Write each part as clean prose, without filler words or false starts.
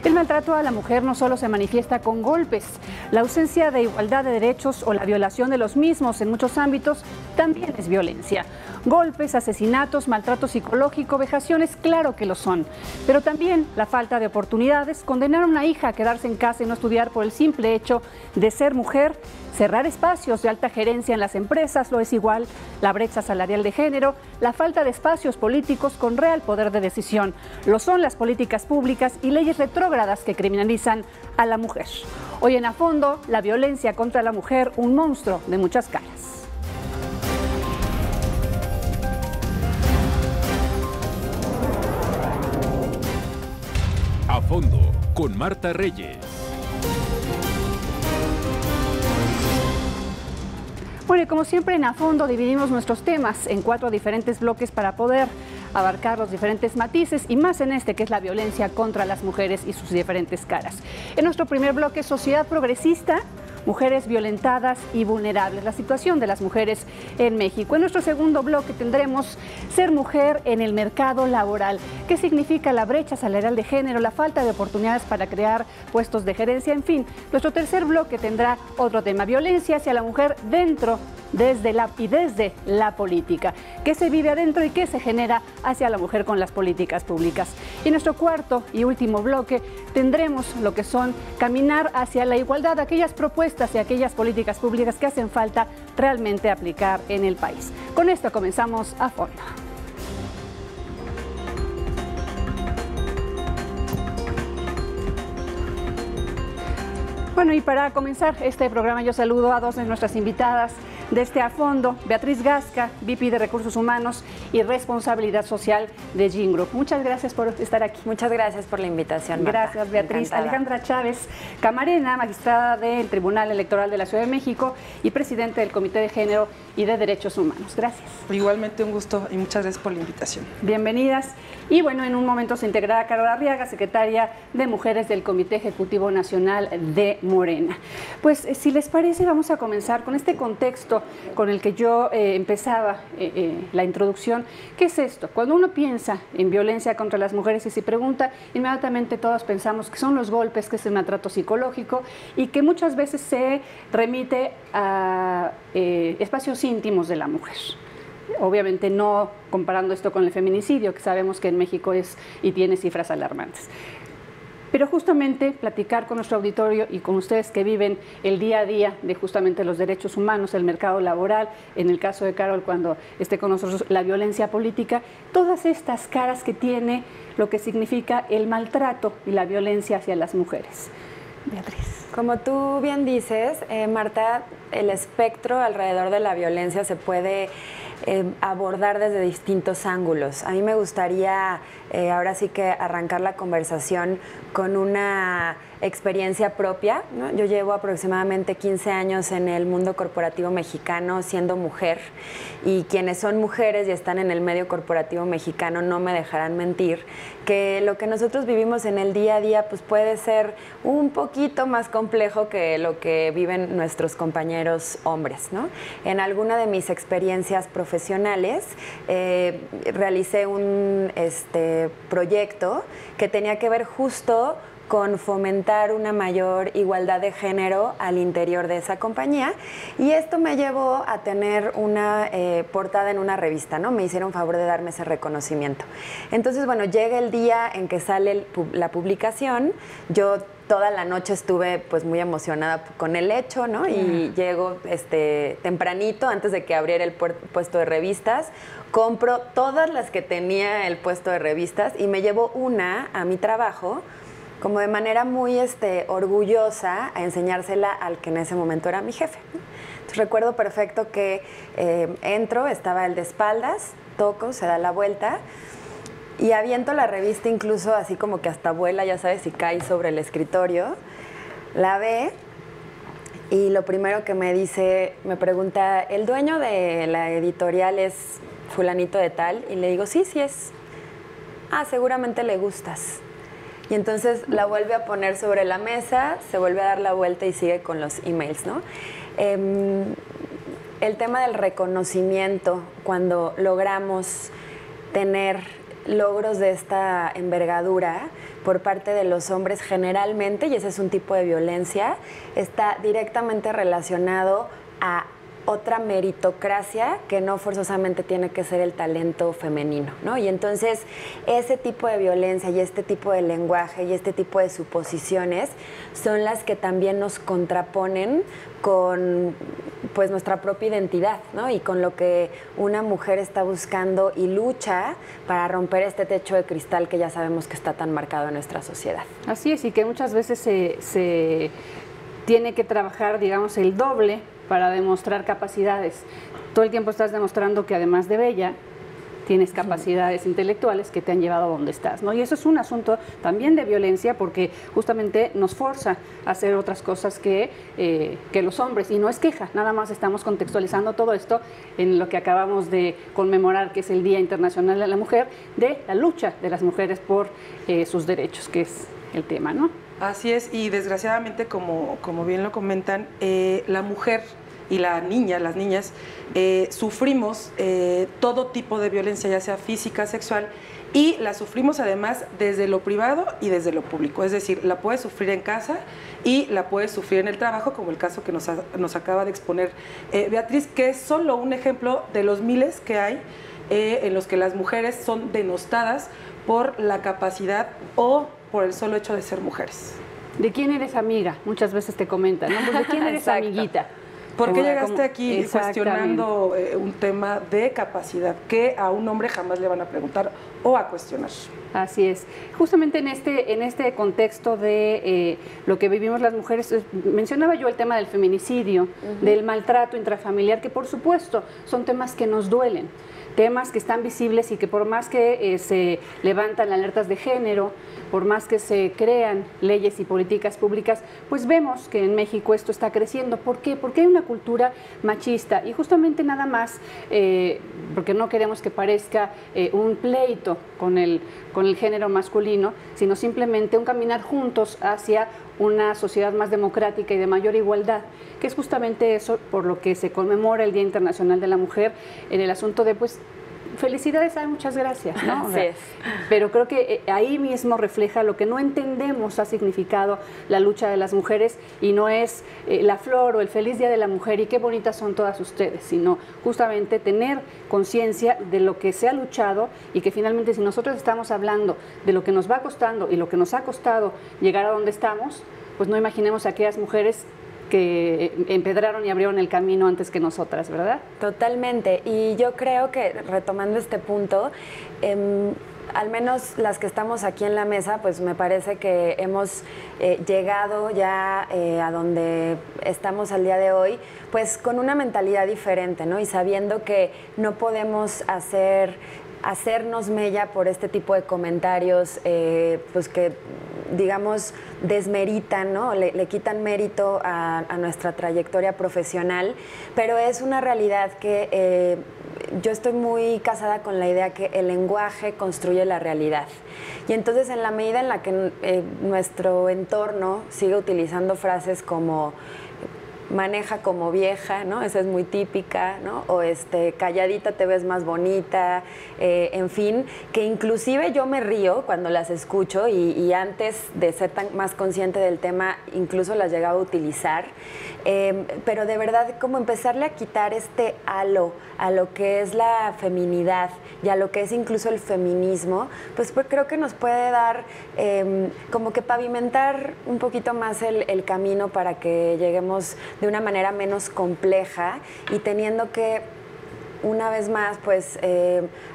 El maltrato a la mujer no solo se manifiesta con golpes, la ausencia de igualdad de derechos o la violación de los mismos en muchos ámbitos también es violencia. Golpes, asesinatos, maltrato psicológico, vejaciones, claro que lo son. Pero también la falta de oportunidades, condenar a una hija a quedarse en casa y no estudiar por el simple hecho de ser mujer, cerrar espacios de alta gerencia en las empresas lo es igual, la brecha salarial de género, la falta de espacios políticos con real poder de decisión. Lo son las políticas públicas y leyes retrógradas que criminalizan a la mujer. Hoy en A Fondo, la violencia contra la mujer, un monstruo de muchas caras. A Fondo, con Marta Reyes. Bueno, y como siempre en A Fondo dividimos nuestros temas en 4 diferentes bloques para poder abarcar los diferentes matices y más en este que es la violencia contra las mujeres y sus diferentes caras. En nuestro primer bloque, sociedad progresista, mujeres violentadas y vulnerables, la situación de las mujeres en México. En nuestro segundo bloque tendremos ser mujer en el mercado laboral. ¿Qué significa la brecha salarial de género, la falta de oportunidades para crear puestos de gerencia? En fin, nuestro tercer bloque tendrá otro tema, violencia hacia la mujer dentro, desde la política. ¿Qué se vive adentro y qué se genera hacia la mujer con las políticas públicas? Y en nuestro cuarto y último bloque tendremos lo que son caminar hacia la igualdad, aquellas propuestas y aquellas políticas públicas que hacen falta realmente aplicar en el país. Con esto comenzamos A Fondo. Bueno, y para comenzar este programa yo saludo a 2 de nuestras invitadas de este A Fondo, Beatriz Gasca, VP de Recursos Humanos y Responsabilidad Social de Gin Group. Muchas gracias por estar aquí. Muchas gracias por la invitación, Marta. Gracias, Beatriz. Encantada. Alejandra Chávez Camarena, magistrada del Tribunal Electoral de la Ciudad de México y presidente del Comité de Género y de Derechos Humanos. Gracias. Igualmente un gusto y muchas gracias por la invitación. Bienvenidas. Y bueno, en un momento se integrará Carol Arriaga, secretaria de Mujeres del Comité Ejecutivo Nacional de Morena. Pues si les parece, vamos a comenzar con este contexto con el que yo empezaba la introducción. ¿Qué es esto? Cuando uno piensa en violencia contra las mujeres y se pregunta, inmediatamente todos pensamos que son los golpes, que es el maltrato psicológico y que muchas veces se remite a espacios íntimos de la mujer. Obviamente no comparando esto con el feminicidio, que sabemos que en México es y tiene cifras alarmantes. Pero justamente platicar con nuestro auditorio y con ustedes que viven el día a día de justamente los derechos humanos, el mercado laboral, en el caso de Carol cuando esté con nosotros la violencia política, todas estas caras que tiene lo que significa el maltrato y la violencia hacia las mujeres. Beatriz. Como tú bien dices, Marta, el espectro alrededor de la violencia se puede abordar desde distintos ángulos. A mí me gustaría ahora sí que arrancar la conversación con una experiencia propia, ¿no? Yo llevo aproximadamente 15 años en el mundo corporativo mexicano siendo mujer y quienes son mujeres y están en el medio corporativo mexicano no me dejarán mentir que lo que nosotros vivimos en el día a día pues puede ser un poquito más complejo que lo que viven nuestros compañeros hombres, ¿no? En alguna de mis experiencias profesionales realicé un proyecto que tenía que ver justo con fomentar una mayor igualdad de género al interior de esa compañía y esto me llevó a tener una portada en una revista, ¿no? Me hicieron favor de darme ese reconocimiento. Entonces, bueno, llega el día en que sale la publicación, yo toda la noche estuve pues muy emocionada con el hecho, ¿no? Y llego tempranito, antes de que abriera el puesto de revistas, compro todas las que tenía el puesto de revistas y me llevo una a mi trabajo como de manera muy orgullosa a enseñársela al que en ese momento era mi jefe. Entonces, recuerdo perfecto que entro, estaba el de espaldas, toco, se da la vuelta y aviento la revista incluso así como que hasta vuela, ya sabes, y cae sobre el escritorio. La ve y lo primero que me dice, me pregunta, ¿el dueño de la editorial es fulanito de tal? Y le digo, sí, sí es. Ah, seguramente le gustas. Y entonces la vuelve a poner sobre la mesa, se vuelve a dar la vuelta y sigue con los emails, ¿no? El tema del reconocimiento, cuando logramos tener logros de esta envergadura, por parte de los hombres generalmente, y ese es un tipo de violencia, está directamente relacionado a otra meritocracia que no forzosamente tiene que ser el talento femenino, ¿no? Y entonces ese tipo de violencia y este tipo de lenguaje y este tipo de suposiciones son las que también nos contraponen con pues nuestra propia identidad, ¿no? Y con lo que una mujer está buscando y lucha para romper este techo de cristal que ya sabemos que está tan marcado en nuestra sociedad. Así es, y que muchas veces se tiene que trabajar, digamos, el doble para demostrar capacidades. Todo el tiempo estás demostrando que además de bella, tienes capacidades intelectuales que te han llevado a donde estás, ¿no? Y eso es un asunto también de violencia porque justamente nos forza a hacer otras cosas que los hombres, y no es queja, nada más estamos contextualizando todo esto en lo que acabamos de conmemorar, que es el Día Internacional de la Mujer, de la lucha de las mujeres por sus derechos, que es el tema, ¿no? Así es, y desgraciadamente, como bien lo comentan, la mujer y las niñas, sufrimos todo tipo de violencia, ya sea física, sexual, y la sufrimos además desde lo privado y desde lo público. Es decir, la puedes sufrir en casa y la puedes sufrir en el trabajo, como el caso que nos acaba de exponer Beatriz, que es solo un ejemplo de los miles que hay en los que las mujeres son denostadas por la capacidad o por el solo hecho de ser mujeres. ¿De quién eres amiga? Muchas veces te comentan, ¿no? Pues, ¿de quién eres amiguita? ¿Por qué llegaste aquí cuestionando un tema de capacidad que a un hombre jamás le van a preguntar o a cuestionar? Así es. Justamente en este contexto de lo que vivimos las mujeres, mencionaba yo el tema del feminicidio, del maltrato intrafamiliar, que por supuesto son temas que nos duelen, temas que están visibles y que por más que se levantan alertas de género, por más que se crean leyes y políticas públicas, pues vemos que en México esto está creciendo. ¿Por qué? Porque hay una cultura machista y justamente nada más, porque no queremos que parezca un pleito con el género masculino, sino simplemente un caminar juntos hacia una sociedad más democrática y de mayor igualdad, que es justamente eso por lo que se conmemora el Día Internacional de la Mujer en el asunto de, pues, felicidades, muchas gracias, ¿no? Así es. Pero creo que ahí mismo refleja lo que no entendemos ha significado la lucha de las mujeres, y no es la flor o el feliz Día de la Mujer y qué bonitas son todas ustedes, sino justamente tener conciencia de lo que se ha luchado y que finalmente si nosotros estamos hablando de lo que nos va costando y lo que nos ha costado llegar a donde estamos, pues no imaginemos a aquellas mujeres que empedraron y abrieron el camino antes que nosotras, ¿verdad? Totalmente, y yo creo que retomando este punto, al menos las que estamos aquí en la mesa, pues me parece que hemos llegado ya a donde estamos al día de hoy, pues con una mentalidad diferente, ¿no? Y sabiendo que no podemos hacernos mella por este tipo de comentarios, pues que digamos desmeritan, ¿no? Le quitan mérito a nuestra trayectoria profesional, pero es una realidad que yo estoy muy casada con la idea que el lenguaje construye la realidad. Y entonces en la medida en la que nuestro entorno sigue utilizando frases como maneja como vieja, ¿no? Esa es muy típica, ¿no? O calladita te ves más bonita, en fin, que inclusive yo me río cuando las escucho y antes de ser más consciente del tema, incluso las llegaba a utilizar, pero de verdad como empezarle a quitar este halo a lo que es la feminidad y a lo que es incluso el feminismo, pues creo que nos puede dar como que pavimentar un poquito más el camino para que lleguemos de una manera menos compleja y teniendo que, una vez más, pues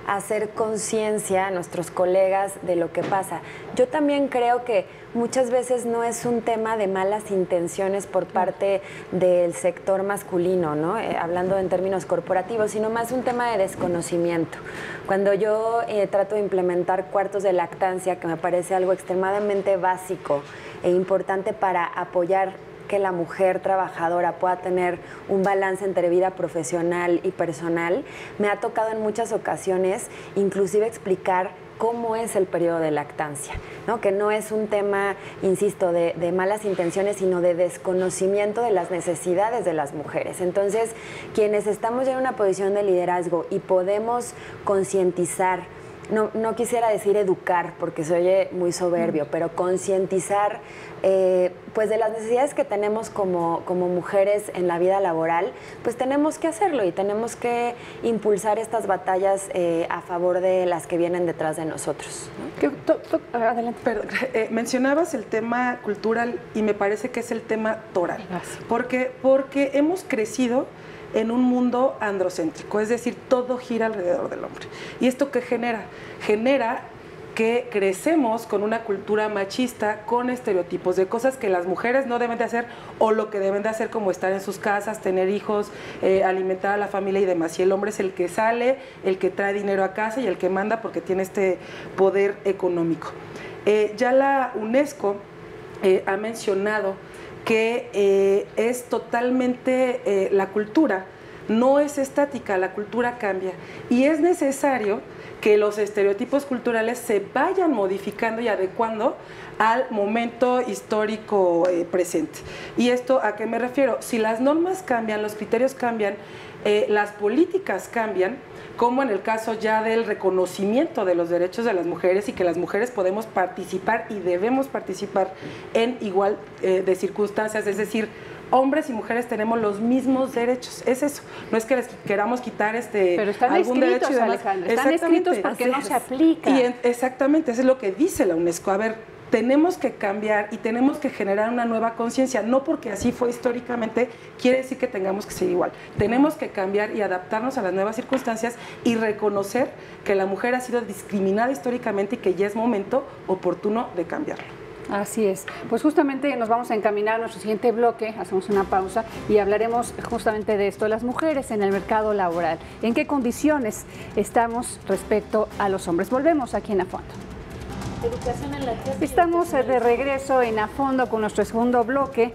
hacer conciencia a nuestros colegas de lo que pasa. Yo también creo que muchas veces no es un tema de malas intenciones por parte del sector masculino, ¿no? Hablando en términos corporativos, sino más un tema de desconocimiento. Cuando yo trato de implementar cuartos de lactancia, que me parece algo extremadamente básico e importante para apoyar que la mujer trabajadora pueda tener un balance entre vida profesional y personal, me ha tocado en muchas ocasiones inclusive explicar cómo es el periodo de lactancia, ¿no? Que no es un tema, insisto, de malas intenciones, sino de desconocimiento de las necesidades de las mujeres. Entonces, quienes estamos ya en una posición de liderazgo y podemos concientizar no quisiera decir educar, porque se oye muy soberbio, pero concientizar pues de las necesidades que tenemos como mujeres en la vida laboral, pues tenemos que hacerlo y tenemos que impulsar estas batallas a favor de las que vienen detrás de nosotros, ¿no? Adelante. Pero, mencionabas el tema cultural y me parece que es el tema toral. Porque hemos crecido en un mundo androcéntrico, es decir, todo gira alrededor del hombre. ¿Y esto qué genera? Genera que crecemos con una cultura machista, con estereotipos de cosas que las mujeres no deben de hacer o lo que deben de hacer, como estar en sus casas, tener hijos, alimentar a la familia y demás. Y el hombre es el que sale, el que trae dinero a casa y el que manda porque tiene este poder económico. Ya la UNESCO ha mencionado que es totalmente, la cultura no es estática, la cultura cambia y es necesario que los estereotipos culturales se vayan modificando y adecuando al momento histórico presente. ¿Y esto a qué me refiero? Si las normas cambian, los criterios cambian, las políticas cambian, como en el caso ya del reconocimiento de los derechos de las mujeres y que las mujeres podemos participar y debemos participar en igual de circunstancias, es decir, hombres y mujeres tenemos los mismos derechos, es eso, no es que les queramos quitar pero están algún escritos, derecho y demás. Alejandra, están escritos porque no se aplica. Y exactamente, eso es lo que dice la UNESCO, a ver, tenemos que cambiar y tenemos que generar una nueva conciencia, no porque así fue históricamente, quiere decir que tengamos que ser igual. Tenemos que cambiar y adaptarnos a las nuevas circunstancias y reconocer que la mujer ha sido discriminada históricamente y que ya es momento oportuno de cambiarlo. Así es. Pues justamente nos vamos a encaminar a nuestro siguiente bloque, hacemos una pausa y hablaremos justamente de esto, las mujeres en el mercado laboral. ¿En qué condiciones estamos respecto a los hombres? Volvemos aquí en A Fondo. Estamos de regreso en A Fondo con nuestro segundo bloque.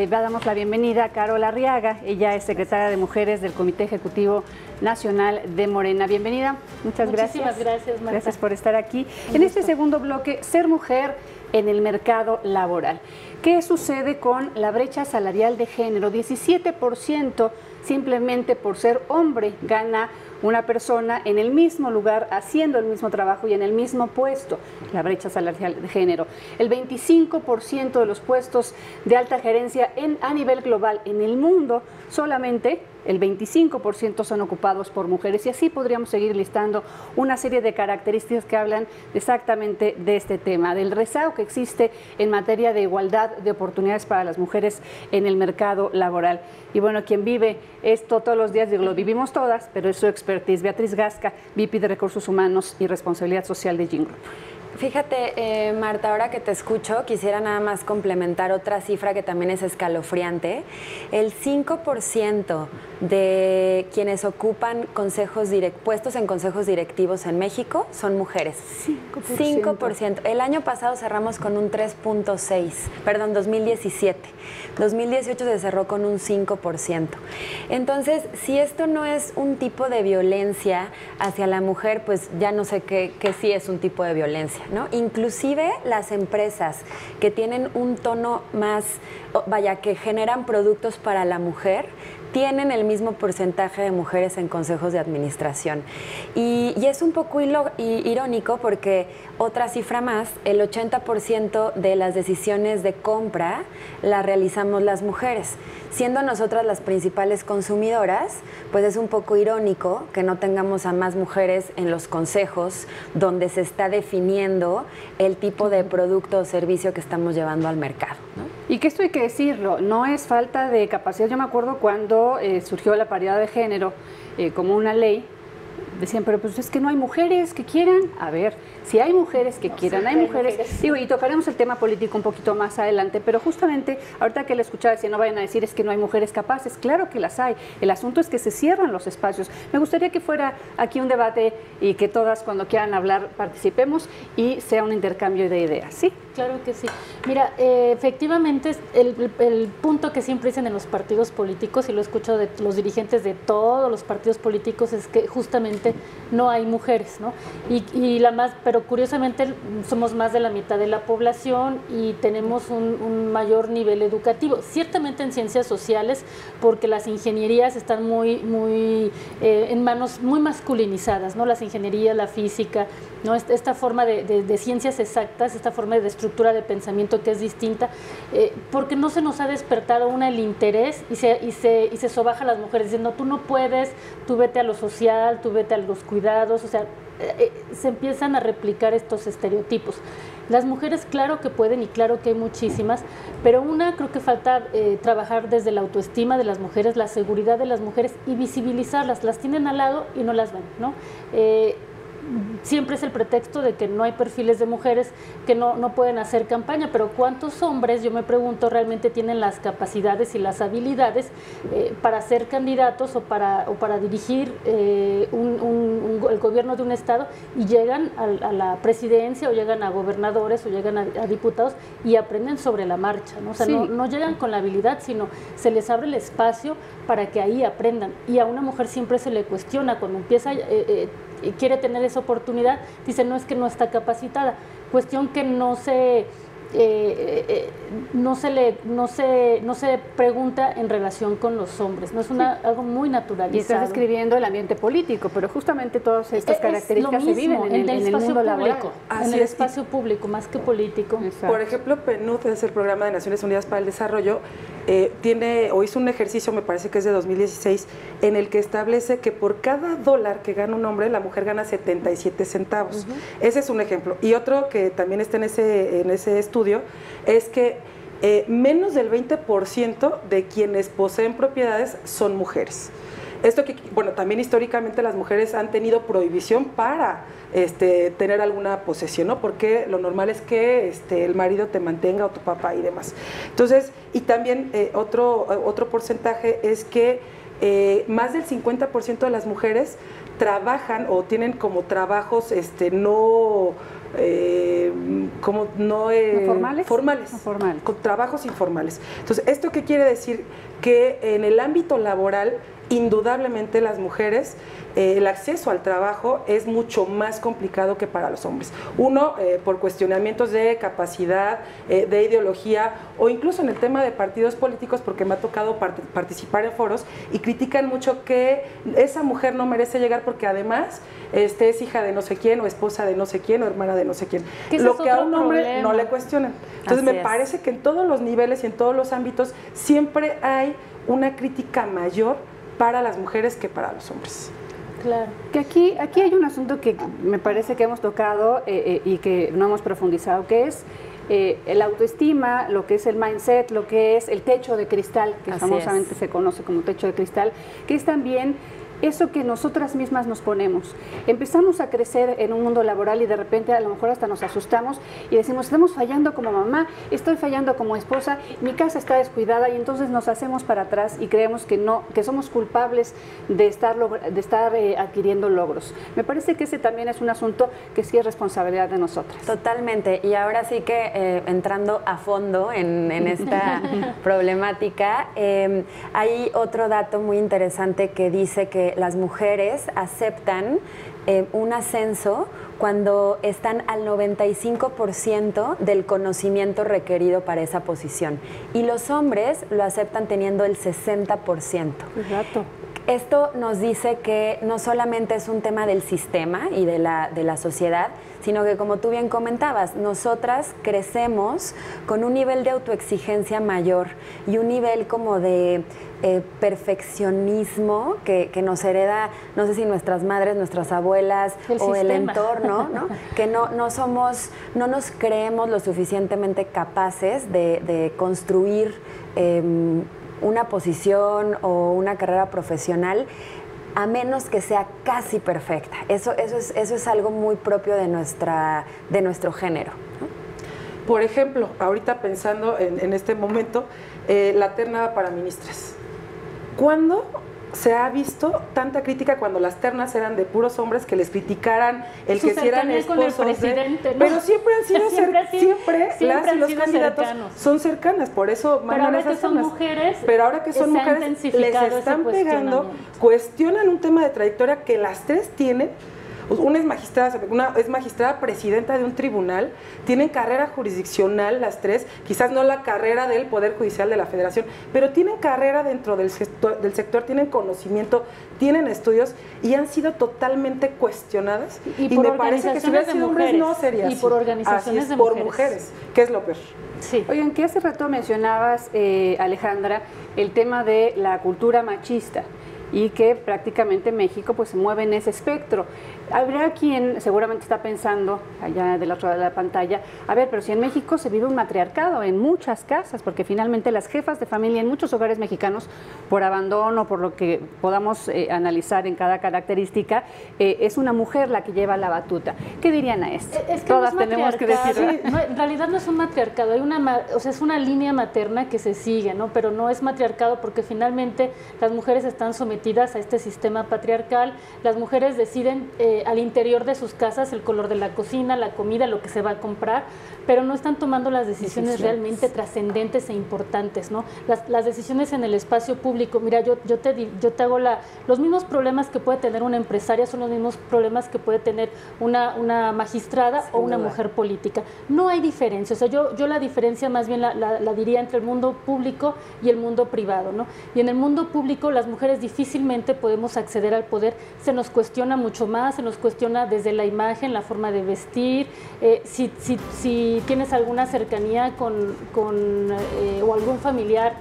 Damos la bienvenida a Carol Arriaga, ella es secretaria de Mujeres del Comité Ejecutivo Nacional de Morena. Bienvenida, muchas gracias. Muchísimas gracias, Marta. Gracias por estar aquí. En este segundo bloque, ser mujer en el mercado laboral. ¿Qué sucede con la brecha salarial de género? 17% simplemente por ser hombre gana una persona en el mismo lugar, haciendo el mismo trabajo y en el mismo puesto, la brecha salarial de género. El 25% de los puestos de alta gerencia a nivel global en el mundo, solamente el 25% son ocupados por mujeres, y así podríamos seguir listando una serie de características que hablan exactamente de este tema, del rezago que existe en materia de igualdad de oportunidades para las mujeres en el mercado laboral. Y bueno, quien vive esto todos los días, digo, lo vivimos todas, pero es su expertise. Beatriz Gasca, VP de Recursos Humanos y Responsabilidad Social de Gingroup. Fíjate, Marta, ahora que te escucho, quisiera nada más complementar otra cifra que también es escalofriante. El 5% de quienes ocupan puestos en consejos directivos en México son mujeres. 5%. El año pasado cerramos con un 2017. 2018 se cerró con un 5%. Entonces, si esto no es un tipo de violencia hacia la mujer, pues ya no sé qué sí es un tipo de violencia, ¿no? Inclusive las empresas que tienen un tono más, que generan productos para la mujer, tienen el mismo porcentaje de mujeres en consejos de administración. Y es un poco irónico porque otra cifra más, el 80% de las decisiones de compra las realizamos las mujeres. Siendo nosotras las principales consumidoras, pues es un poco irónico que no tengamos a más mujeres en los consejos donde se está definiendo el tipo de producto o servicio que estamos llevando al mercado, ¿no? Y que esto hay que decirlo, no es falta de capacidad. Yo me acuerdo cuando surgió la paridad de género como una ley, decían, pero pues es que no hay mujeres que quieran. A ver, si hay mujeres que quieran, hay mujeres. Digo, y tocaremos el tema político un poquito más adelante, pero justamente ahorita que le escuchaba decía, no vayan a decir es que no hay mujeres capaces. Claro que las hay. El asunto es que se cierran los espacios. Me gustaría que fuera aquí un debate y que todas cuando quieran hablar participemos y sea un intercambio de ideas, ¿sí? Claro que sí. Mira, efectivamente el punto que siempre dicen en los partidos políticos, y lo escucho de los dirigentes de todos los partidos políticos, es que justamente realmente no hay mujeres, ¿no? Pero curiosamente somos más de la mitad de la población y tenemos un mayor nivel educativo. Ciertamente en ciencias sociales, porque las ingenierías están en manos muy masculinizadas, ¿no? Las ingenierías, la física, ¿no? Esta forma de ciencias exactas, esta forma de estructura de pensamiento que es distinta, porque no se nos ha despertado el interés y se sobaja a las mujeres diciendo, tú no puedes, tú vete a lo social, tú vete a los cuidados, o sea, se empiezan a replicar estos estereotipos. Las mujeres claro que pueden y claro que hay muchísimas, pero creo que falta trabajar desde la autoestima de las mujeres, la seguridad de las mujeres y visibilizarlas. Las tienen al lado y no las ven, ¿no? Siempre es el pretexto de que no hay perfiles de mujeres que no pueden hacer campaña, pero ¿cuántos hombres, yo me pregunto, realmente tienen las capacidades y las habilidades para ser candidatos o para dirigir el gobierno de un estado y llegan a la presidencia o llegan a gobernadores o llegan a diputados y aprenden sobre la marcha, ¿no? O sea, sí, no llegan con la habilidad, sino se les abre el espacio para que ahí aprendan. Y a una mujer siempre se le cuestiona cuando empieza quiere tener esa oportunidad, dice, no, es que no está capacitada. Cuestión que no se pregunta en relación con los hombres, no es algo muy naturalizado. Y estás describiendo el ambiente político, pero justamente todas estas características se viven en el mundo laboral. En el espacio público, más que político. Exacto. Por ejemplo, PNUD, es el Programa de Naciones Unidas para el Desarrollo, hizo un ejercicio, me parece que es de 2016, en el que establece que por cada $1 que gana un hombre, la mujer gana 77 centavos. Ese es un ejemplo. Y otro que también está en ese estudio es que menos del 20% de quienes poseen propiedades son mujeres. Esto que, bueno, también históricamente las mujeres han tenido prohibición para tener alguna posesión, ¿no? Porque lo normal es que el marido te mantenga o tu papá y demás. Entonces, y también otro porcentaje es que más del 50% de las mujeres trabajan o tienen como trabajos formales, con trabajos informales. Entonces, ¿esto qué quiere decir? Que en el ámbito laboral, indudablemente las mujeres, el acceso al trabajo es mucho más complicado que para los hombres. Uno, por cuestionamientos de capacidad, de ideología, o incluso en el tema de partidos políticos, porque me ha tocado participar en foros y critican mucho que esa mujer no merece llegar porque además es hija de no sé quién, o esposa de no sé quién, o hermana de no sé quién. Lo que a un hombre no le cuestionan. Entonces me parece que en todos los niveles y en todos los ámbitos siempre hay una crítica mayor para las mujeres que para los hombres. Claro. Que aquí hay un asunto que me parece que hemos tocado y que no hemos profundizado, que es la autoestima, lo que es el mindset, lo que es el techo de cristal, que famosamente se conoce como techo de cristal, que es también eso que nosotras mismas nos ponemos. Empezamos a crecer en un mundo laboral y de repente a lo mejor hasta nos asustamos y decimos, estamos fallando como mamá, estoy fallando como esposa, mi casa está descuidada, y entonces nos hacemos para atrás y creemos que somos culpables de estar adquiriendo logros. Me parece que ese también es un asunto que sí es responsabilidad de nosotras. Totalmente. Y ahora sí que entrando a fondo en esta problemática, hay otro dato muy interesante que dice que las mujeres aceptan un ascenso cuando están al 95% del conocimiento requerido para esa posición. Y los hombres lo aceptan teniendo el 60%. Exacto. Esto nos dice que no solamente es un tema del sistema y de la sociedad, sino que, como tú bien comentabas, nosotras crecemos con un nivel de autoexigencia mayor y un nivel como de perfeccionismo que nos hereda, no sé si nuestras madres, nuestras abuelas o el entorno, ¿no? Que no nos creemos lo suficientemente capaces de construir una posición o una carrera profesional, a menos que sea casi perfecta. Eso es algo muy propio de nuestro género, ¿no? Por ejemplo, ahorita pensando en este momento, la terna para ministras. ¿Cuándo se ha visto tanta crítica cuando las ternas eran de puros hombres que les criticaran el que si eran esposos de, ¿no? Pero siempre han sido siempre las y los candidatos cercanos. Son cercanas, por eso mandan esas ternas. Pero ahora que son mujeres les están pegando, cuestionan un tema de trayectoria que las tres tienen. Una es magistrada presidenta de un tribunal, tienen carrera jurisdiccional las tres, quizás no la carrera del Poder Judicial de la Federación, pero tienen carrera dentro del sector, tienen conocimiento, tienen estudios y han sido totalmente cuestionadas. Y me parece que si hubieran sido hombres no sería así. Y por organizaciones de por mujeres, que es lo peor. Sí. Oigan, que hace rato mencionabas, Alejandra, el tema de la cultura machista y que prácticamente México pues se mueve en ese espectro. Habrá quien seguramente está pensando, allá del otro lado de la pantalla, a ver, pero si en México se vive un matriarcado en muchas casas, porque finalmente las jefas de familia en muchos hogares mexicanos, por abandono, por lo que podamos analizar en cada característica, es una mujer la que lleva la batuta. ¿Qué dirían a esto? Es que todas no es tenemos que decir. No, en realidad no es un matriarcado, hay es una línea materna que se sigue, ¿no? Pero no es matriarcado porque finalmente las mujeres están sometidas a este sistema patriarcal, las mujeres deciden al interior de sus casas el color de la cocina, la comida, lo que se va a comprar, pero no están tomando las decisiones realmente trascendentes e importantes, ¿no? Las decisiones en el espacio público. Mira, yo te hago los mismos problemas que puede tener una empresaria son los mismos problemas que puede tener una magistrada o una mujer política. No hay diferencia, o sea, yo la diferencia más bien la diría entre el mundo público y el mundo privado, ¿no? Y en el mundo público las mujeres difícilmente podemos acceder al poder, se nos cuestiona mucho más, se nos cuestiona desde la imagen, la forma de vestir, si tienes alguna cercanía o algún familiar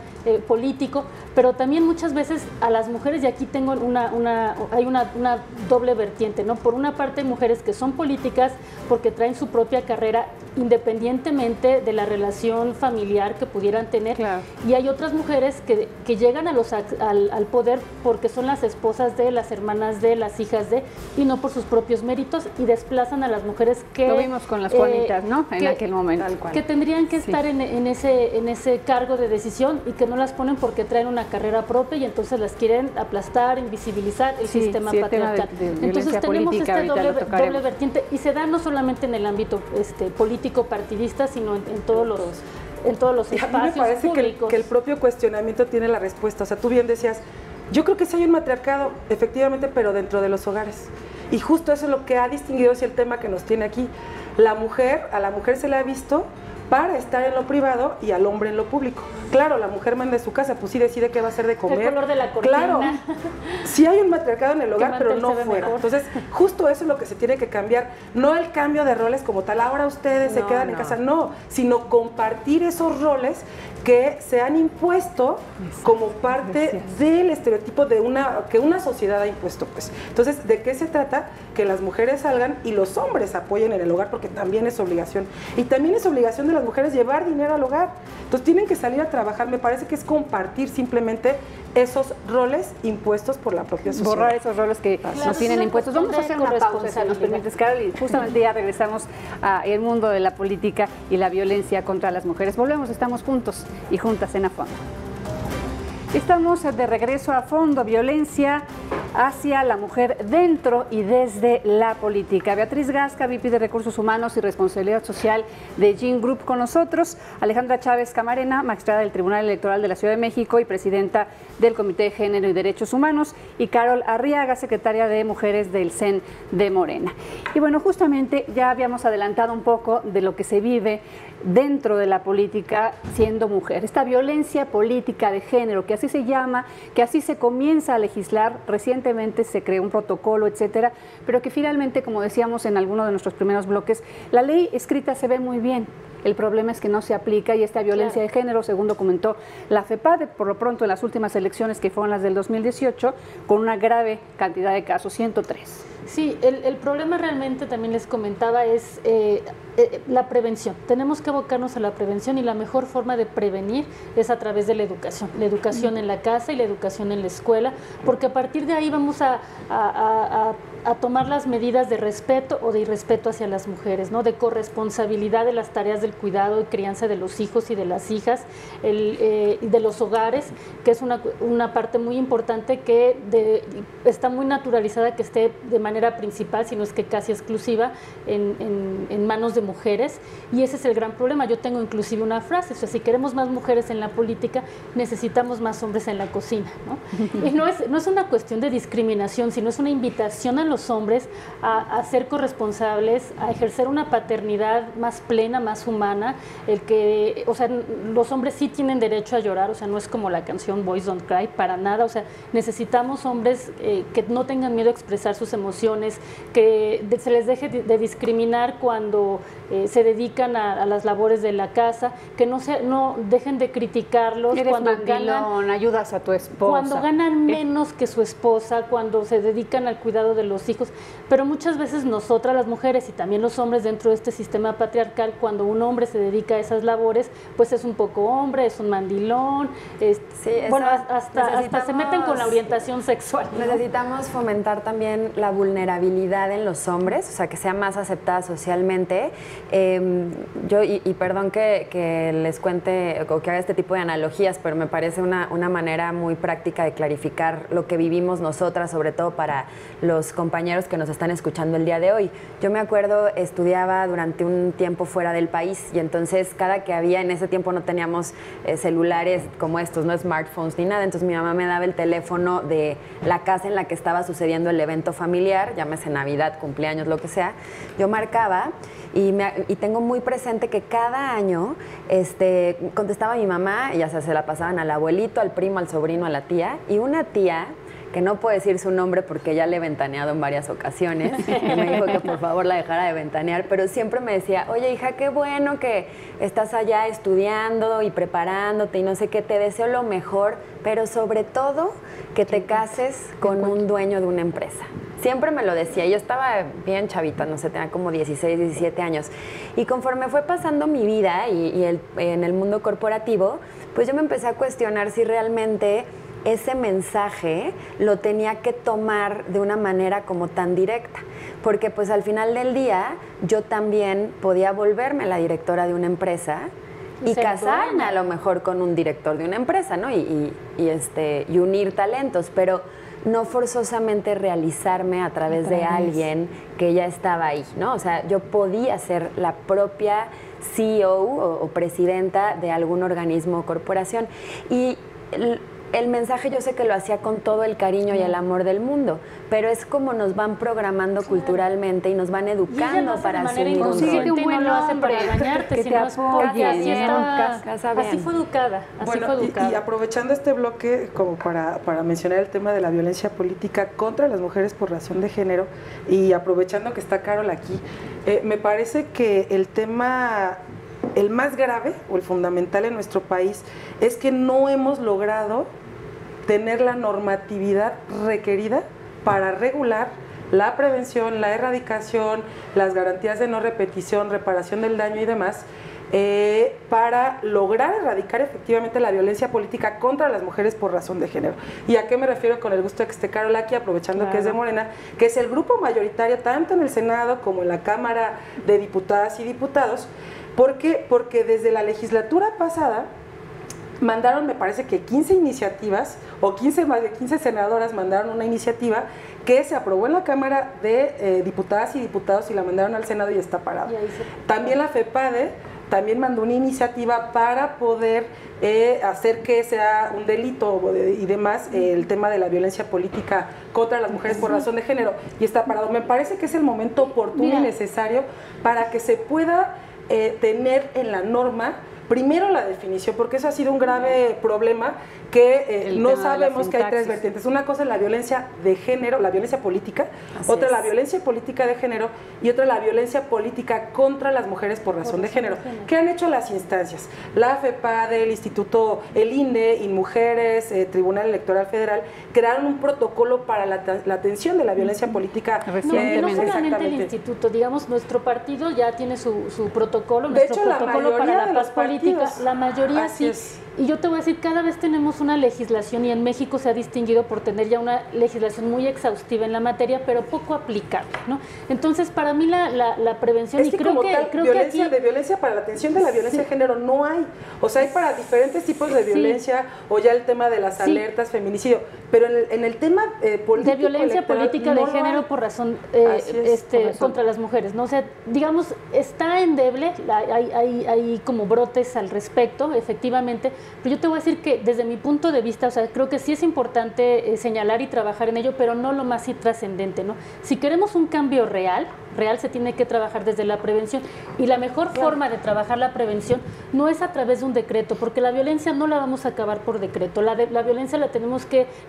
político, pero también muchas veces a las mujeres, y aquí tengo hay una doble vertiente, ¿no? Por una parte, mujeres que son políticas porque traen su propia carrera independientemente de la relación familiar que pudieran tener, claro. Y hay otras mujeres que llegan al poder porque son las esposas de, las hermanas de, las hijas de, y no por sus propios méritos, y desplazan a las mujeres que... Lo vimos con las Juanitas, ¿no? En aquel momento. Que tendrían que estar en ese cargo de decisión y que no las ponen porque traen una carrera propia y entonces las quieren aplastar, invisibilizar el sistema patriarcal. Entonces tenemos este doble vertiente y se da no solamente en el ámbito político partidista, sino en todos los espacios a mí me parece públicos. Que el propio cuestionamiento tiene la respuesta. O sea, tú bien decías, yo creo que sí hay un matriarcado, efectivamente, pero dentro de los hogares. Y justo eso es lo que ha distinguido, es el tema que nos tiene aquí. A la mujer se le ha visto para estar en lo privado y al hombre en lo público. Claro, la mujer manda de su casa, pues sí decide qué va a hacer de comer. El color de la cortina. Claro, sí hay un matriarcado en el hogar, pero no fuera. Entonces, justo eso es lo que se tiene que cambiar. No el cambio de roles como tal, ahora ustedes se quedan en casa, no, sino compartir esos roles que se han impuesto como parte del estereotipo que una sociedad ha impuesto, pues. Entonces, ¿de qué se trata? Que las mujeres salgan y los hombres apoyen en el hogar, porque también es obligación. Y también es obligación de las mujeres llevar dinero al hogar. Entonces, tienen que salir a trabajar. Me parece que es compartir simplemente esos roles impuestos por la propia sociedad. Borrar esos roles que nos tienen impuestos. Vamos a hacer una pausa, si nos permites, Carol, y justamente ya regresamos al mundo de la política y la violencia contra las mujeres. Volvemos, estamos juntos y juntas en A Fondo. Estamos de regreso a Fondo, violencia hacia la mujer dentro y desde la política. Beatriz Gasca, VP de Recursos Humanos y Responsabilidad Social de Gin Group con nosotros, Alejandra Chávez Camarena, magistrada del Tribunal Electoral de la Ciudad de México y presidenta del Comité de Género y Derechos Humanos, y Carol Arriaga, secretaria de Mujeres del CEN de Morena. Y bueno, justamente ya habíamos adelantado un poco de lo que se vive dentro de la política siendo mujer. Esta violencia política de género, que así se llama, que así se comienza a legislar, recientemente se creó un protocolo, etcétera, pero que finalmente, como decíamos en alguno de nuestros primeros bloques, la ley escrita se ve muy bien. El problema es que no se aplica y esta violencia de género, según documentó la FEPADE, por lo pronto en las últimas elecciones que fueron las del 2018, con una grave cantidad de casos, 103. Sí, el problema realmente, también les comentaba, es la prevención. Tenemos que abocarnos a la prevención y la mejor forma de prevenir es a través de la educación en la casa y la educación en la escuela, porque a partir de ahí vamos a a tomar las medidas de respeto o de irrespeto hacia las mujeres, ¿no? De corresponsabilidad de las tareas del cuidado y crianza de los hijos y de las hijas, de los hogares, que es una parte muy importante que está muy naturalizada que esté de manera principal, si no es que casi exclusiva, en manos de mujeres, y ese es el gran problema. Yo tengo inclusive una frase, o sea, si queremos más mujeres en la política, necesitamos más hombres en la cocina, ¿no? Y no es una cuestión de discriminación, sino es una invitación a los hombres a ser corresponsables, a ejercer una paternidad más plena, más humana, o sea, los hombres sí tienen derecho a llorar, o sea, no es como la canción Boys Don't Cry, para nada, o sea, necesitamos hombres que no tengan miedo a expresar sus emociones, que se les deje de discriminar cuando se dedican a las labores de la casa, que no dejen de criticarlos cuando ganan, ayudas a tu esposa. Cuando ganan menos que su esposa, cuando se dedican al cuidado de los hijos, pero muchas veces nosotras las mujeres y también los hombres dentro de este sistema patriarcal, cuando un hombre se dedica a esas labores, pues es un poco hombre, es un mandilón, bueno, hasta se meten con la orientación sexual, ¿no? Necesitamos fomentar también la vulnerabilidad en los hombres, o sea, que sea más aceptada socialmente. Y perdón que les cuente o que haga este tipo de analogías, pero me parece una manera muy práctica de clarificar lo que vivimos nosotras, sobre todo para los compañeros que nos están escuchando el día de hoy. Yo me acuerdo, estudiaba durante un tiempo fuera del país y entonces cada que había, en ese tiempo no teníamos celulares como estos, no smartphones ni nada, entonces mi mamá me daba el teléfono de la casa en la que estaba sucediendo el evento familiar, llámese Navidad, cumpleaños, lo que sea. Yo marcaba y tengo muy presente que cada año contestaba mi mamá, y ya se la pasaban al abuelito, al primo, al sobrino, a la tía, y una tía que no puedo decir su nombre porque ya le he ventaneado en varias ocasiones, y me dijo que por favor la dejara de ventanear, pero siempre me decía, oye hija, qué bueno que estás allá estudiando y preparándote y no sé qué, te deseo lo mejor, pero sobre todo que te cases con un dueño de una empresa. Siempre me lo decía, yo estaba bien chavita, no sé, tenía como 16, 17 años, y conforme fue pasando mi vida en el mundo corporativo, pues yo me empecé a cuestionar si realmente ese mensaje lo tenía que tomar de una manera como tan directa, porque pues al final del día yo también podía volverme la directora de una empresa y casarme a lo mejor con un director de una empresa, ¿no? Y unir talentos, pero no forzosamente realizarme a través de alguien que ya estaba ahí, ¿no? O sea, yo podía ser la propia CEO o presidenta de algún organismo o corporación. Y el mensaje yo sé que lo hacía con todo el cariño y el amor del mundo, pero es como nos van programando culturalmente y nos van educando para asumir un rol. Un buen hombre para engañarte, que te apoye, así fue educada. Y aprovechando este bloque como para mencionar el tema de la violencia política contra las mujeres por razón de género, y aprovechando que está Carol aquí, me parece que el tema, el más grave o el fundamental en nuestro país es que no hemos logrado tener la normatividad requerida para regular la prevención, la erradicación, las garantías de no repetición, reparación del daño y demás, para lograr erradicar efectivamente la violencia política contra las mujeres por razón de género. ¿Y a qué me refiero con el gusto de que esté Carol aquí, aprovechando que es de Morena, que es el grupo mayoritario tanto en el Senado como en la Cámara de Diputadas y Diputados? ¿Por qué? Porque desde la legislatura pasada mandaron, me parece que 15 iniciativas, o más de 15 senadoras mandaron una iniciativa que se aprobó en la Cámara de Diputadas y Diputados y la mandaron al Senado y está parada. También la FEPADE también mandó una iniciativa para poder hacer que sea un delito y demás el tema de la violencia política contra las mujeres por razón de género, y está parado. Me parece que es el momento oportuno y necesario para que se pueda tener en la norma primero la definición, porque eso ha sido un grave problema, que no sabemos que hay tres vertientes. Una cosa es la violencia de género, la violencia política, otra la violencia política de género y otra la violencia política contra las mujeres por razón de género. ¿Qué han hecho las instancias? La FEPADE, el Instituto, el INE, INMujeres, Tribunal Electoral Federal, crearon un protocolo para la atención de la violencia política. No solamente el instituto, digamos, nuestro partido ya tiene su protocolo, nuestro protocolo para la paz política. La mayoría sí. Y yo te voy a decir, cada vez tenemos una legislación, y en México se ha distinguido por tener ya una legislación muy exhaustiva en la materia, pero poco aplicable, ¿no? Entonces, para mí la prevención, es que creo que de violencia para la atención de la violencia de género no hay. O sea, hay para diferentes tipos de violencia, o ya el tema de las alertas, feminicidio, pero en el tema político, de violencia política de género por razón, contra las mujeres, ¿no? O sea, digamos, está endeble, hay como brotes al respecto, efectivamente, pero yo te voy a decir que desde mi punto de vista, o sea, creo que sí es importante señalar y trabajar en ello, pero no lo más trascendente, ¿no? Si queremos un cambio real se tiene que trabajar desde la prevención, y la mejor forma de trabajar la prevención no es a través de un decreto, porque la violencia no la vamos a acabar por decreto, la violencia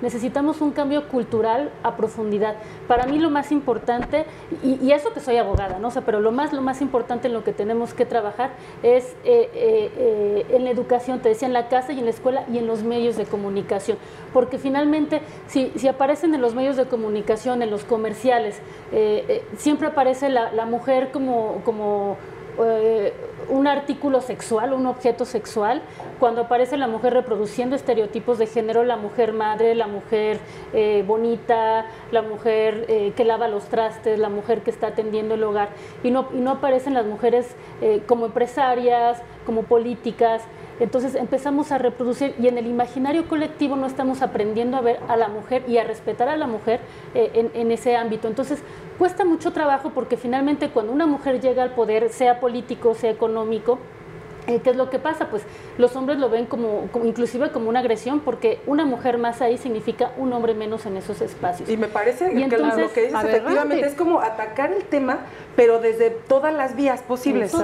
necesitamos un cambio cultural a profundidad. Para mí lo más importante, y eso que soy abogada, ¿no? O sea, pero lo más importante en lo que tenemos que trabajar es en la educación, te decía, en la casa y en la escuela y en los medios de comunicación, porque finalmente si aparecen en los medios de comunicación, en los comerciales, siempre aparece la mujer como un artículo sexual, un objeto sexual, cuando aparece la mujer reproduciendo estereotipos de género, la mujer madre, la mujer bonita, la mujer que lava los trastes, la mujer que está atendiendo el hogar, y no aparecen las mujeres como empresarias, como políticas. Entonces empezamos a reproducir, y en el imaginario colectivo no estamos aprendiendo a ver a la mujer y a respetar a la mujer en ese ámbito. Entonces cuesta mucho trabajo, porque finalmente cuando una mujer llega al poder, sea político, sea económico, ¿qué es lo que pasa? Pues los hombres lo ven inclusive como una agresión, porque una mujer más ahí significa un hombre menos en esos espacios. Y me parece que entonces, lo que dices efectivamente es como atacar el tema, pero desde todas las vías posibles.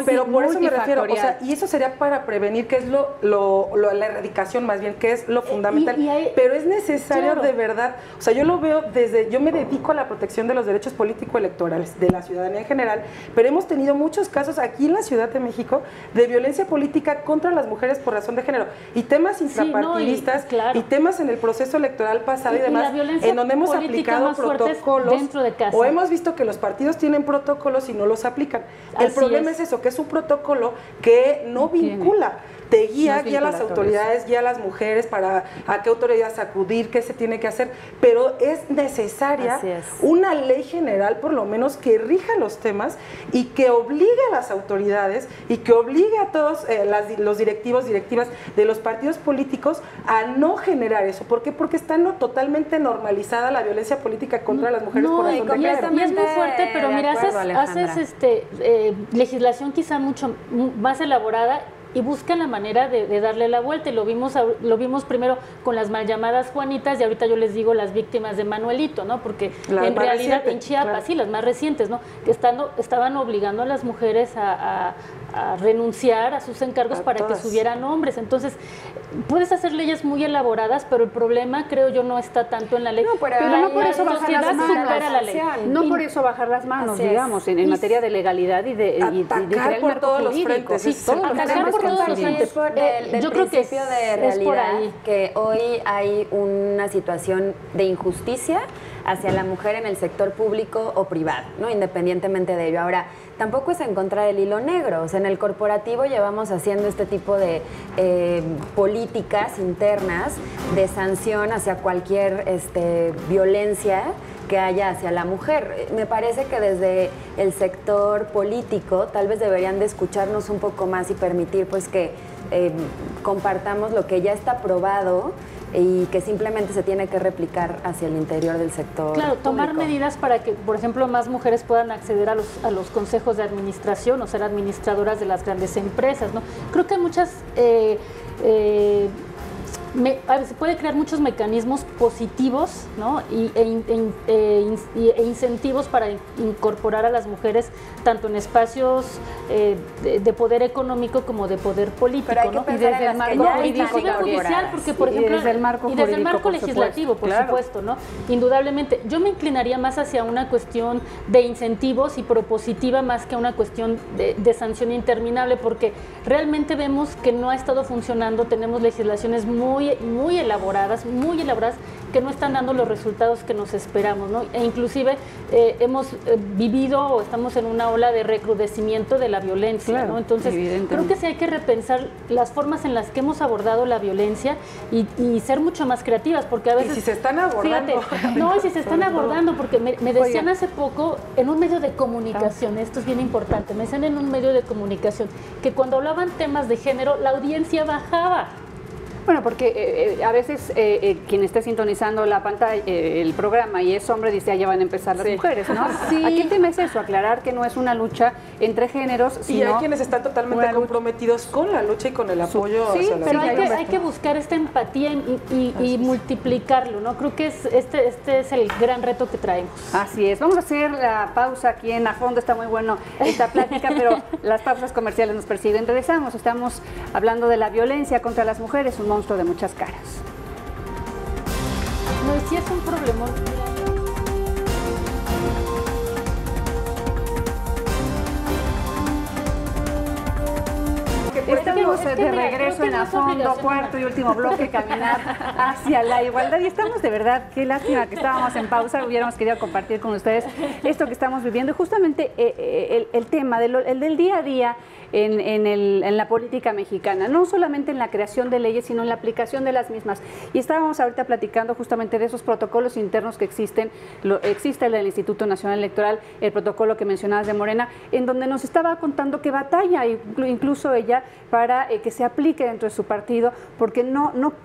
Pero por eso me refiero, o sea, y eso sería para prevenir, que es la erradicación más bien, que es lo fundamental. Pero es necesario, de verdad, o sea, yo lo veo yo me dedico a la protección de los derechos político-electorales de la ciudadanía en general, pero hemos tenido muchos casos aquí en la Ciudad de México de violencia política contra las mujeres por razón de género, y temas intrapartidistas, y temas en el proceso electoral pasado y demás, en donde hemos aplicado protocolos dentro de casa, o hemos visto que los partidos tienen protocolos y no los aplican. El problema es eso, que es un protocolo que no vincula, te guía a las autoridades, guía a las mujeres para a qué autoridades acudir, qué se tiene que hacer, pero es necesaria una ley general, por lo menos, que rija los temas y que obligue a las autoridades y que obligue a todos los directivas de los partidos políticos a no generar eso. ¿Por qué? Porque está totalmente normalizada la violencia política contra las mujeres por razón de género. Y es muy fuerte, pero mira, haces legislación quizá mucho más elaborada, y buscan la manera de darle la vuelta, y lo vimos primero con las mal llamadas Juanitas, y ahorita yo les digo las víctimas de Manuelito, ¿no? Porque en realidad en Chiapas, sí, las más recientes, ¿no? Que estaban obligando a las mujeres a renunciar a sus encargos para que subieran hombres. Entonces, puedes hacer leyes muy elaboradas, pero el problema, creo yo, no está tanto en la ley. Pero no por eso bajar las manos. No por eso bajar las manos, digamos, en materia de legalidad y de atacar por todos los frentes. Sí, atacar por todos los frentes. Yo creo que de realidad que hoy hay una situación de injusticia hacia la mujer en el sector público o privado, ¿no? Independientemente de ello. Ahora, tampoco es encontrar el hilo negro. O sea, en el corporativo llevamos haciendo este tipo de políticas internas de sanción hacia cualquier violencia que haya hacia la mujer. Me parece que desde el sector político tal vez deberían de escucharnos un poco más y permitir pues que compartamos lo que ya está probado y que simplemente se tiene que replicar hacia el interior del sector público. Tomar medidas para que, por ejemplo, más mujeres puedan acceder a los consejos de administración o ser administradoras de las grandes empresas, ¿no? Creo que muchas... se puede crear muchos mecanismos positivos, ¿no? e incentivos para incorporar a las mujeres tanto en espacios de poder económico como de poder político. Pero hay que ¿no? Y desde el marco judicial, porque por ejemplo, y desde el marco legislativo, por supuesto, ¿no? Indudablemente. Yo me inclinaría más hacia una cuestión de incentivos y propositiva más que una cuestión de sanción interminable, porque realmente vemos que no ha estado funcionando. Tenemos legislaciones muy muy elaboradas, que no están dando los resultados que nos esperamos, ¿no? E inclusive hemos vivido o estamos en una ola de recrudecimiento de la violencia, claro, ¿no? Entonces, creo que sí hay que repensar las formas en las que hemos abordado la violencia y ser mucho más creativas, porque a veces... Y si se están abordando. Fíjate, no, y si se están abordando, porque me decían hace poco en un medio de comunicación, esto es bien importante, me decían en un medio de comunicación, que cuando hablaban temas de género, la audiencia bajaba. Bueno, porque a veces quien esté sintonizando la pantalla, el programa y es hombre, dice, ya van a empezar las mujeres, ¿no? Sí. Aquí el tema es eso, aclarar que no es una lucha entre géneros, sino... Y hay quienes están totalmente comprometidos con la lucha y con el apoyo hacia la pero mujer. hay que buscar esta empatía y multiplicarlo, ¿no? Creo que este es el gran reto que traemos. Así es. Vamos a hacer la pausa aquí en A Fondo. Está muy bueno esta plática, pero las pausas comerciales nos persiguen. Regresamos. Estamos hablando de la violencia contra las mujeres, un monstruo de muchas caras. No, sí es un problema. Estamos de regreso en A Fondo, cuarto y último bloque, caminar hacia la igualdad. Y estamos de verdad, qué lástima que estábamos en pausa, hubiéramos querido compartir con ustedes esto que estamos viviendo. Y justamente el tema el del día a día en la política mexicana, no solamente en la creación de leyes, sino en la aplicación de las mismas. Y estábamos ahorita platicando justamente de esos protocolos internos que existen. Existe el del Instituto Nacional Electoral, el protocolo que mencionabas de Morena, en donde nos estaba contando que batalla, incluso ella, para que se aplique dentro de su partido, porque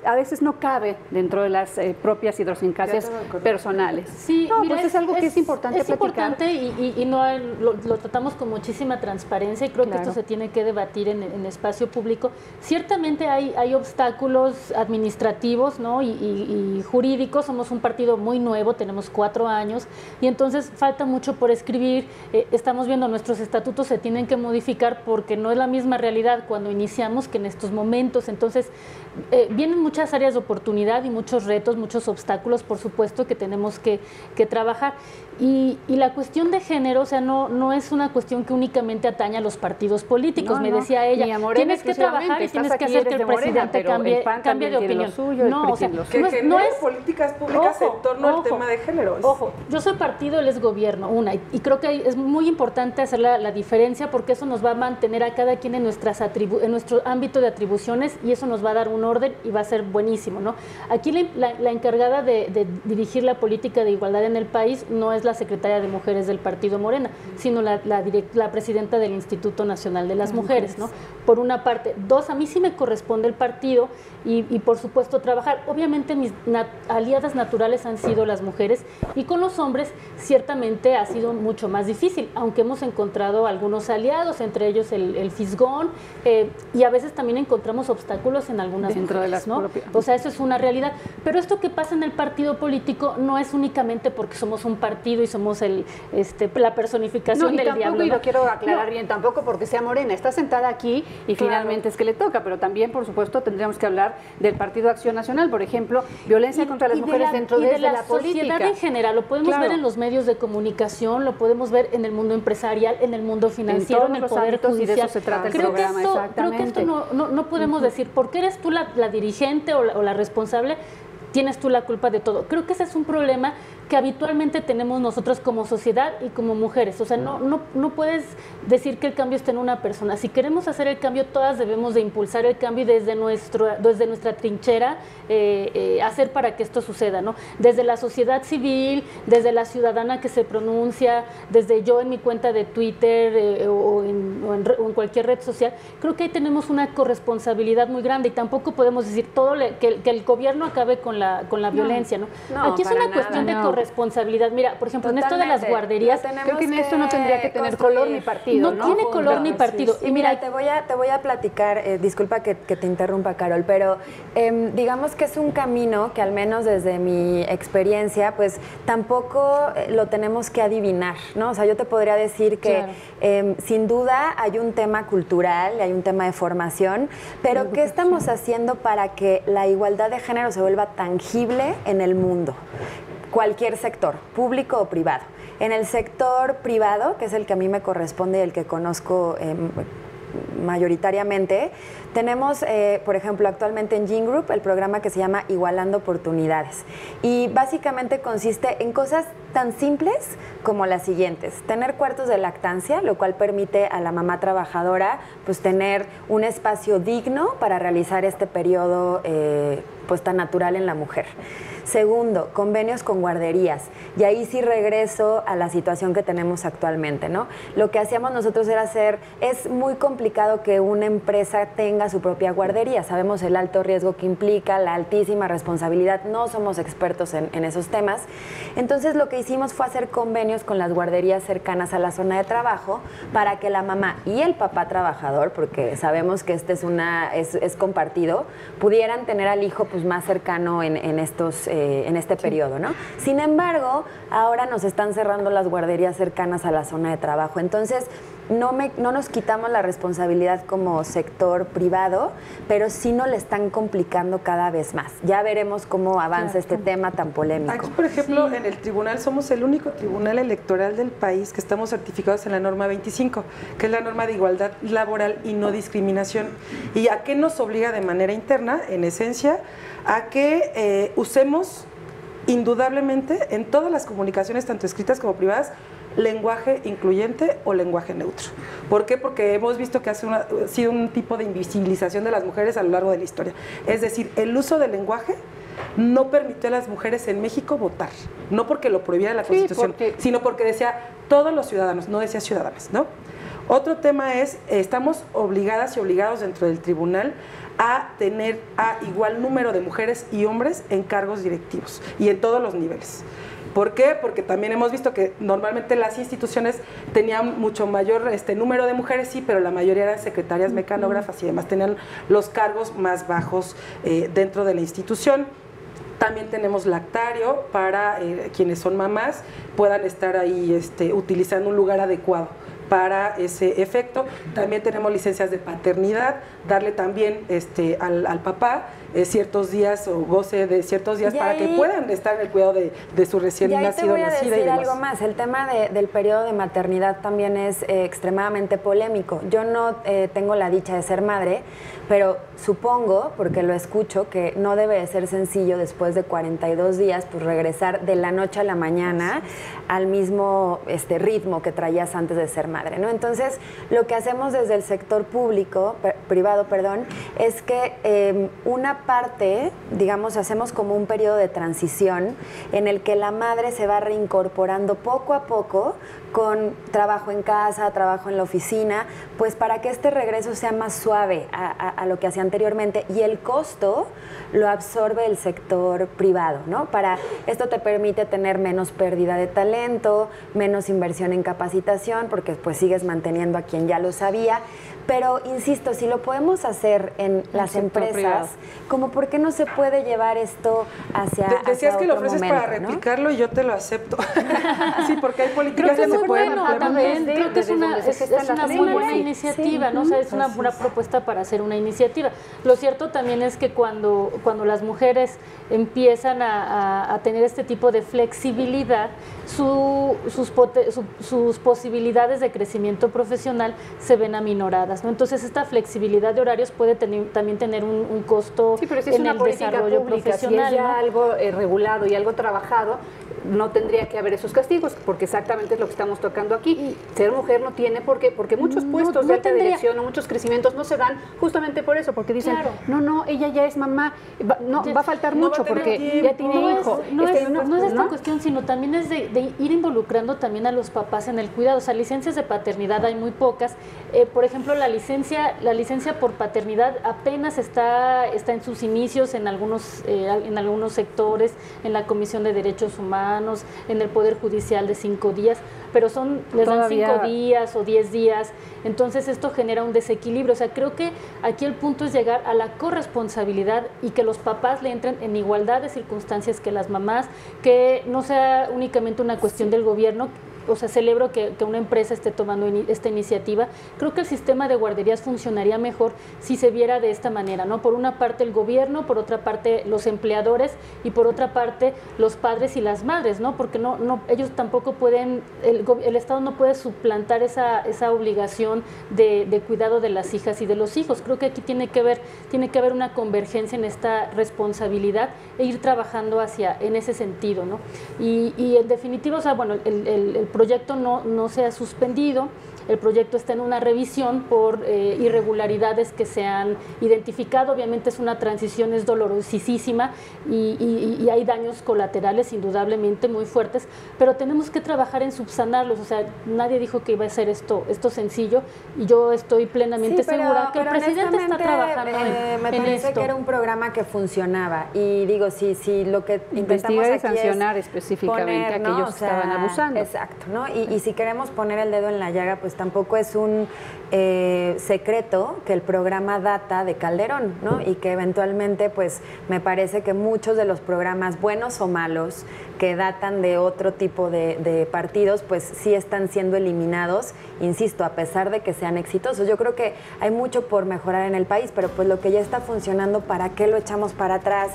a veces no cabe dentro de las propias idiosincrasias personales. Sí, no, mira, pues es algo que es importante platicar. Es importante y no lo tratamos con muchísima transparencia y creo que esto se tiene que debatir en espacio público. Ciertamente hay obstáculos administrativos, ¿no? y jurídicos. Somos un partido muy nuevo, tenemos 4 años y entonces falta mucho por escribir. Estamos viendo nuestros estatutos se tienen que modificar porque no es la misma realidad cuando iniciamos que en estos momentos. Entonces vienen muchas áreas de oportunidad y muchos retos, muchos obstáculos, por supuesto, que tenemos que trabajar. Y la cuestión de género, o sea, no es una cuestión que únicamente atañe a los partidos políticos. Me decía ella, tienes que trabajar y tienes que hacer que el presidente cambie de opinión. No, o sea, no es políticas públicas en torno al tema de género. Ojo, yo soy partido, él es gobierno, y creo que es muy importante hacer la diferencia porque eso nos va a mantener a cada quien en nuestro ámbito de atribuciones y eso nos va a dar un orden y va a ser buenísimo, ¿no? Aquí la encargada de dirigir la política de igualdad en el país no es la secretaria de Mujeres del Partido Morena, sino la presidenta del Instituto Nacional de las Mujeres, ¿no? Por una parte. 2, a mí sí me corresponde el partido y por supuesto trabajar. Obviamente mis aliadas naturales han sido las mujeres y con los hombres ciertamente ha sido mucho más difícil, aunque hemos encontrado algunos aliados, entre ellos el Fisgón, y a veces también encontramos obstáculos en algunas dentro mujeres, de las ¿no? O sea, eso es una realidad. Pero esto que pasa en el partido político no es únicamente porque somos un partido y somos la personificación del diablo. Y lo quiero aclarar bien, tampoco porque sea Morena, está sentada aquí y finalmente es que le toca, pero también, por supuesto, tendríamos que hablar del Partido Acción Nacional, por ejemplo, violencia contra las mujeres dentro de la política. Sociedad en general, lo podemos ver en los medios de comunicación, lo podemos ver en el mundo empresarial, en el mundo financiero, en el Poder Judicial. Y de eso se trata el programa, creo que esto no podemos decir, porque eres tú la dirigente o la responsable, tienes tú la culpa de todo. Creo que ese es un problema que habitualmente tenemos nosotros como sociedad y como mujeres. O sea, no puedes decir que el cambio está en una persona. Si queremos hacer el cambio, todas debemos de impulsar el cambio y desde nuestra trinchera hacer para que esto suceda, ¿no? Desde la sociedad civil, desde la ciudadana que se pronuncia, desde yo en mi cuenta de Twitter o en cualquier red social, creo que ahí tenemos una corresponsabilidad muy grande y tampoco podemos decir que el gobierno acabe con la violencia, ¿no? Aquí es una cuestión de responsabilidad. Mira, por ejemplo, en esto de las guarderías, creo que en esto no tendría que tener color ni partido, no tiene color ni partido. Sí, y mira, te voy a platicar, disculpa que te interrumpa, Carol, pero digamos que es un camino que al menos desde mi experiencia, pues tampoco lo tenemos que adivinar, ¿no? O sea, yo te podría decir que sin duda hay un tema cultural, hay un tema de formación, pero ¿qué estamos haciendo para que la igualdad de género se vuelva tangible en el mundo? Cualquier sector, público o privado. En el sector privado, que es el que a mí me corresponde y el que conozco mayoritariamente, Tenemos, por ejemplo, actualmente en Gene Group el programa que se llama Igualando Oportunidades. Y básicamente consiste en cosas tan simples como las siguientes. Tener cuartos de lactancia, lo cual permite a la mamá trabajadora pues tener un espacio digno para realizar este periodo pues tan natural en la mujer. Segundo, convenios con guarderías. Y ahí sí regreso a la situación que tenemos actualmente, ¿no? Lo que hacíamos nosotros era es muy complicado que una empresa tenga su propia guardería. Sabemos el alto riesgo que implica, la altísima responsabilidad. No somos expertos en esos temas. Entonces lo que hicimos fue hacer convenios con las guarderías cercanas a la zona de trabajo para que la mamá y el papá trabajador, porque sabemos que este es compartido, pudieran tener al hijo pues más cercano en este periodo, ¿no? Sin embargo, ahora nos están cerrando las guarderías cercanas a la zona de trabajo. Entonces, no nos quitamos la responsabilidad como sector privado, pero sí nos le están complicando cada vez más. Ya veremos cómo avanza este tema tan polémico. Aquí, por ejemplo, en el tribunal somos el único tribunal electoral del país que estamos certificados en la norma 25, que es la norma de igualdad laboral y no discriminación. ¿Y a qué nos obliga de manera interna? En esencia, a que usemos indudablemente en todas las comunicaciones, tanto escritas como privadas, lenguaje incluyente o lenguaje neutro. ¿Por qué? Porque hemos visto que ha sido un tipo de invisibilización de las mujeres a lo largo de la historia. Es decir, el uso del lenguaje no permitió a las mujeres en México votar, no porque lo prohibiera la Constitución, sino porque decía todos los ciudadanos, no decía ciudadanas, ¿no? Otro tema es, estamos obligadas y obligados dentro del tribunal a tener a igual número de mujeres y hombres en cargos directivos y en todos los niveles. ¿Por qué? Porque también hemos visto que normalmente las instituciones tenían mucho mayor número de mujeres, sí, pero la mayoría eran secretarias, mecanógrafas y demás, tenían los cargos más bajos dentro de la institución. También tenemos lactario para quienes son mamás puedan estar ahí utilizando un lugar adecuado para ese efecto. También tenemos licencias de paternidad, darle también al papá ciertos días o goce de ciertos días para que puedan estar en el cuidado de su recién nacido, nacida y demás. Te voy a decir algo más, el tema del periodo de maternidad también es extremadamente polémico. Yo no tengo la dicha de ser madre, pero supongo, porque lo escucho, que no debe de ser sencillo después de 42 días pues regresar de la noche a la mañana al mismo ritmo que traías antes de ser madre, ¿no? Entonces, lo que hacemos desde el sector privado, es que una parte, digamos, hacemos como un periodo de transición en el que la madre se va reincorporando poco a poco con trabajo en casa, trabajo en la oficina, pues para que este regreso sea más suave a lo que hacía anteriormente, y el costo lo absorbe el sector privado, ¿no? Esto te permite tener menos pérdida de talento, menos inversión en capacitación, porque pues sigues manteniendo a quien ya lo sabía. Pero, insisto, si lo podemos hacer en las empresas, privado, como por qué no se puede llevar esto Decías que lo ofreces momento, para replicarlo, ¿no? Y yo te lo acepto. Sí, porque hay políticas que se pueden también creo que es una muy buena iniciativa, ¿no? O sea, es una propuesta para hacer una iniciativa. Lo cierto también es que cuando las mujeres empiezan a tener este tipo de flexibilidad, sus posibilidades de crecimiento profesional se ven aminoradas, ¿no? Entonces, esta flexibilidad de horarios puede también tener un costo pero si es una política desarrollo pública, profesional, si es ya ¿no? algo regulado y algo trabajado, no tendría que haber esos castigos, porque exactamente es lo que estamos tocando aquí. Ser mujer no tiene por qué, porque muchos puestos de alta dirección o muchos crecimientos no se dan justamente por eso, porque dicen, no, ella ya es mamá, va a faltar mucho porque ya tiene hijo. No es esta cuestión, sino también es de ir involucrando también a los papás en el cuidado. O sea, licencias de paternidad hay muy pocas. Por ejemplo, la licencia por paternidad apenas está en sus inicios en algunos sectores, en la Comisión de Derechos Humanos, en el Poder Judicial de 5 días, pero les dan 5 días o 10 días. Entonces esto genera un desequilibrio. O sea, creo que aquí el punto es llegar a la corresponsabilidad y que los papás le entren en igualdad de circunstancias que las mamás, que no sea únicamente una cuestión del gobierno, o sea, celebro que una empresa esté tomando esta iniciativa. Creo que el sistema de guarderías funcionaría mejor si se viera de esta manera, ¿no? Por una parte el gobierno, por otra parte los empleadores y por otra parte los padres y las madres, ¿no? Porque ellos tampoco pueden, el Estado no puede suplantar esa obligación de cuidado de las hijas y de los hijos. Creo que aquí tiene que haber una convergencia en esta responsabilidad e ir trabajando en ese sentido, ¿no? Y en definitiva, o sea, bueno, el proyecto no se ha suspendido. El proyecto está en una revisión por irregularidades que se han identificado. Obviamente es una transición, es dolorosísima y hay daños colaterales indudablemente muy fuertes, pero tenemos que trabajar en subsanarlos. O sea, nadie dijo que iba a ser esto sencillo y yo estoy plenamente segura que el presidente está trabajando en me parece esto. Que era un programa que funcionaba y digo, si lo que intentamos investigar y aquí sancionar es específicamente a aquellos que estaban abusando. Exacto, ¿no? Y si queremos poner el dedo en la llaga, pues tampoco es un secreto que el programa data de Calderón, ¿no? Y que eventualmente, pues, me parece que muchos de los programas, buenos o malos, que datan de otro tipo de partidos, pues sí están siendo eliminados, insisto, a pesar de que sean exitosos. Yo creo que hay mucho por mejorar en el país, pero pues lo que ya está funcionando, ¿para qué lo echamos para atrás?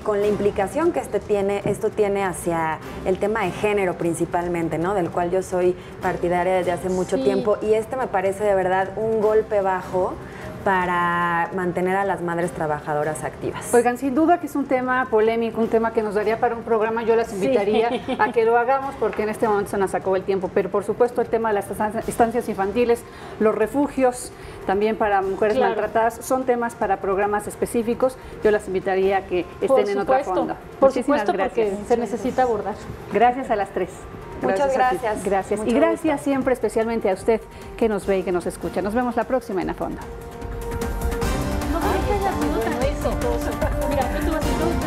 Con la implicación que esto tiene hacia el tema de género principalmente, ¿no? Del cual yo soy partidaria desde hace mucho tiempo, y me parece de verdad un golpe bajo para mantener a las madres trabajadoras activas. Oigan, sin duda que es un tema polémico, un tema que nos daría para un programa. Yo las invitaría a que lo hagamos porque en este momento se nos acabó el tiempo. Pero por supuesto el tema de las estancias infantiles, los refugios, también para mujeres maltratadas, son temas para programas específicos. Yo las invitaría a que estén en otra fonda. Por supuesto, porque se necesita abordar. Gracias a las tres. Muchas gracias. Gracias. Mucho Y gracias gusto. siempre especialmente a usted que nos ve y que nos escucha. Nos vemos la próxima en A Fondo. No sé qué haya sido tan exitoso. Mira, tú vas a